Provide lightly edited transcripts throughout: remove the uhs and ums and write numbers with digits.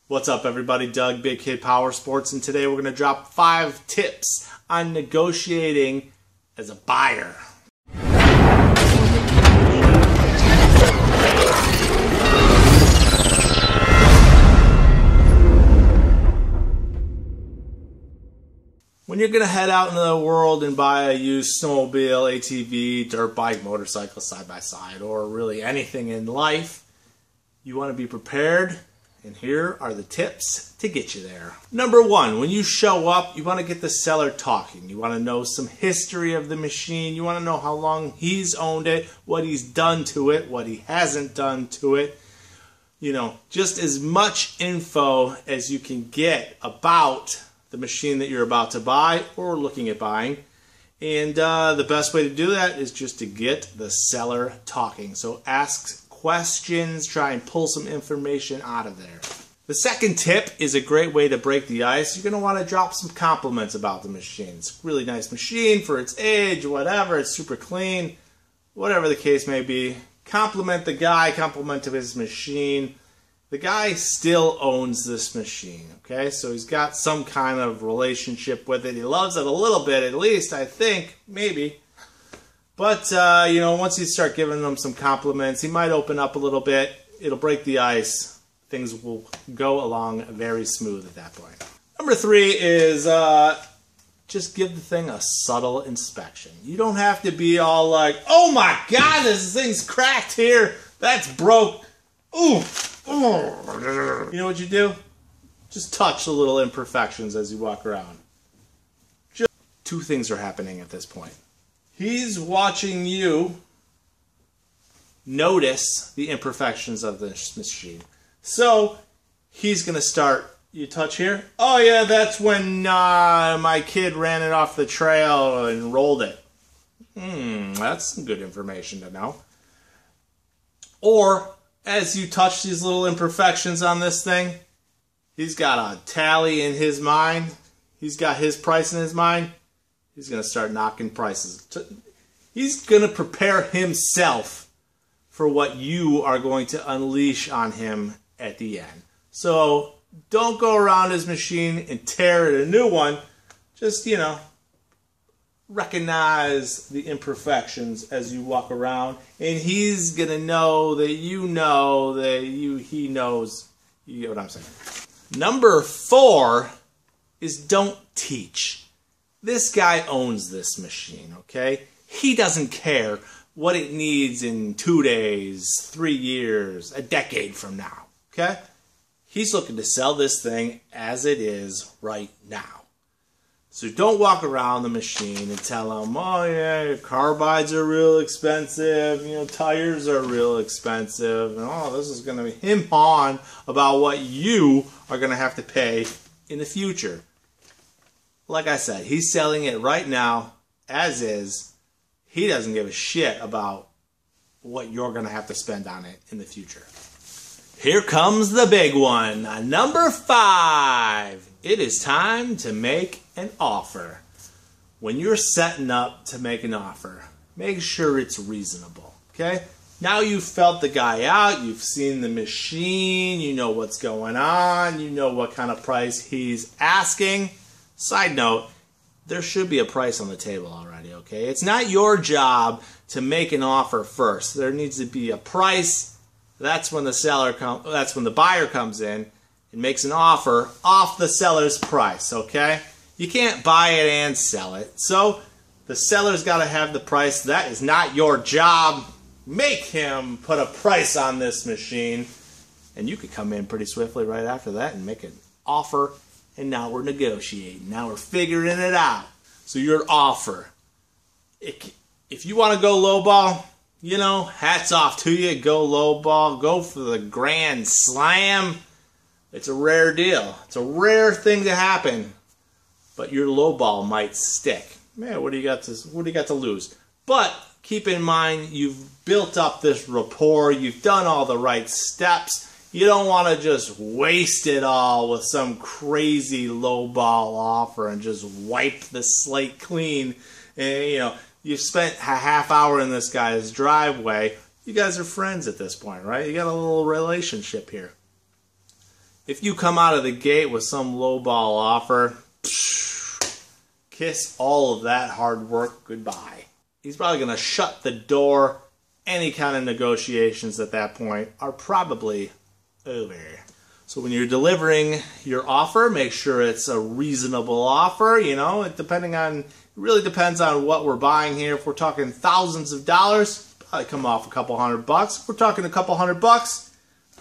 What's up, everybody? Doug, Big Kid Powersports, and today we're going to drop 5 tips on negotiating as a buyer. When you're going to head out into the world and buy a used snowmobile, ATV, dirt bike, motorcycle, side-by-side, or really anything in life, you want to be prepared. And here are the tips to get you there. Number 1, when you show up, you want to get the seller talking. You want to know some history of the machine. You want to know how long he's owned it, what he's done to it, what he hasn't done to it. You know, just as much info as you can get about the machine that you're about to buy or looking at buying. And the best way to do that is just to get the seller talking. So ask questions, try and pull some information out of there. The second tip is a great way to break the ice. You're going to want to drop some compliments about the machine. It's a really nice machine for its age, whatever. It's super clean, whatever the case may be. Compliment the guy, compliment his machine. The guy still owns this machine, okay? So he's got some kind of relationship with it. He loves it a little bit, at least, I think, maybe. But, you know, once you start giving them some compliments, he might open up a little bit. It'll break the ice. Things will go along very smooth at that point. Number 3 is just give the thing a subtle inspection. You don't have to be all like, oh my God, this thing's cracked here. That's broke. Ooh. You know what you do? Just touch the little imperfections as you walk around. Just 2 things are happening at this point. He's watching you notice the imperfections of this machine. So he's going to start, you touch here. Oh yeah, that's when my kid ran it off the trail and rolled it. That's some good information to know. Or as you touch these little imperfections on this thing, he's got a tally in his mind. He's got his price in his mind. He's going to start knocking prices. He's going to prepare himself for what you are going to unleash on him at the end. So don't go around his machine and tear it a new one. Just, you know, recognize the imperfections as you walk around. And he's going to know that you know that he knows. You get what I'm saying. Number 4 is don't teach. This guy owns this machine, okay? He doesn't care what it needs in 2 days, 3 years, a decade from now, okay? He's looking to sell this thing as it is right now. So don't walk around the machine and tell him, oh yeah, carbides are real expensive, you know, tires are real expensive, and oh, this is going to be him on about what you are going to have to pay in the future. Like I said, he's selling it right now as is. He doesn't give a shit about what you're going to have to spend on it in the future. Here comes the big one. Number 5. It is time to make an offer. When you're setting up to make an offer, make sure it's reasonable, okay? Now you've felt the guy out, you've seen the machine, you know what's going on, you know what kind of price he's asking. Side note, there should be a price on the table already, okay? It's not your job to make an offer first. There needs to be a price. That's when the buyer comes in and makes an offer off the seller's price, okay? You can't buy it and sell it. So the seller's got to have the price. That is not your job. Make him put a price on this machine. And you could come in pretty swiftly right after that and make an offer. And now we're negotiating. Now we're figuring it out. So your offer. If you want to go lowball, you know, hats off to you. Go lowball. Go for the grand slam. It's a rare deal. It's a rare thing to happen. But your lowball might stick. Man, what do you got to lose? But keep in mind, you've built up this rapport. You've done all the right steps. You don't want to just waste it all with some crazy lowball offer and just wipe the slate clean. And, you know, you've spent a half hour in this guy's driveway. You guys are friends at this point, right? You got a little relationship here. If you come out of the gate with some lowball offer, kiss all of that hard work goodbye. He's probably going to shut the door. Any kind of negotiations at that point are probably over. So when you're delivering your offer, make sure it's a reasonable offer. You know, it really depends on what we're buying here. If we're talking thousands of dollars, probably come off a couple $100. If we're talking a couple $100,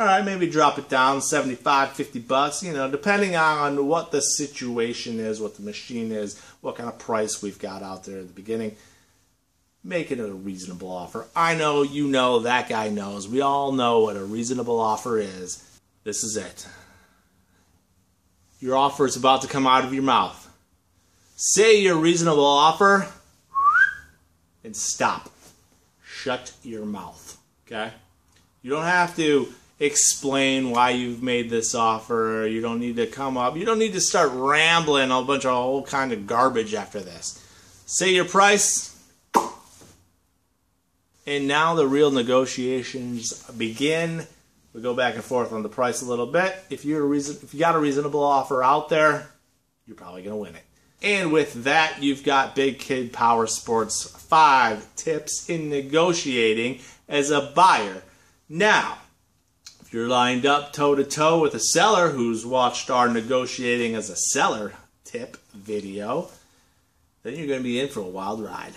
all right, maybe drop it down $75, $50. You know, depending on what the situation is, what the machine is, what kind of price we've got out there at the beginning. Make it a reasonable offer. I know, you know, that guy knows. We all know what a reasonable offer is. This is it. Your offer is about to come out of your mouth. Say your reasonable offer and stop. Shut your mouth. Okay? You don't have to explain why you've made this offer. You don't need to come up. You don't need to start rambling a bunch of whole kind of garbage after this. Say your price. And now the real negotiations begin. We go back and forth on the price a little bit. If you got a reasonable offer out there, you're probably going to win it. And with that, you've got Big Kid Powersports 5 tips in negotiating as a buyer. Now, if you're lined up toe-to-toe with a seller who's watched our negotiating as a seller tip video, then you're going to be in for a wild ride.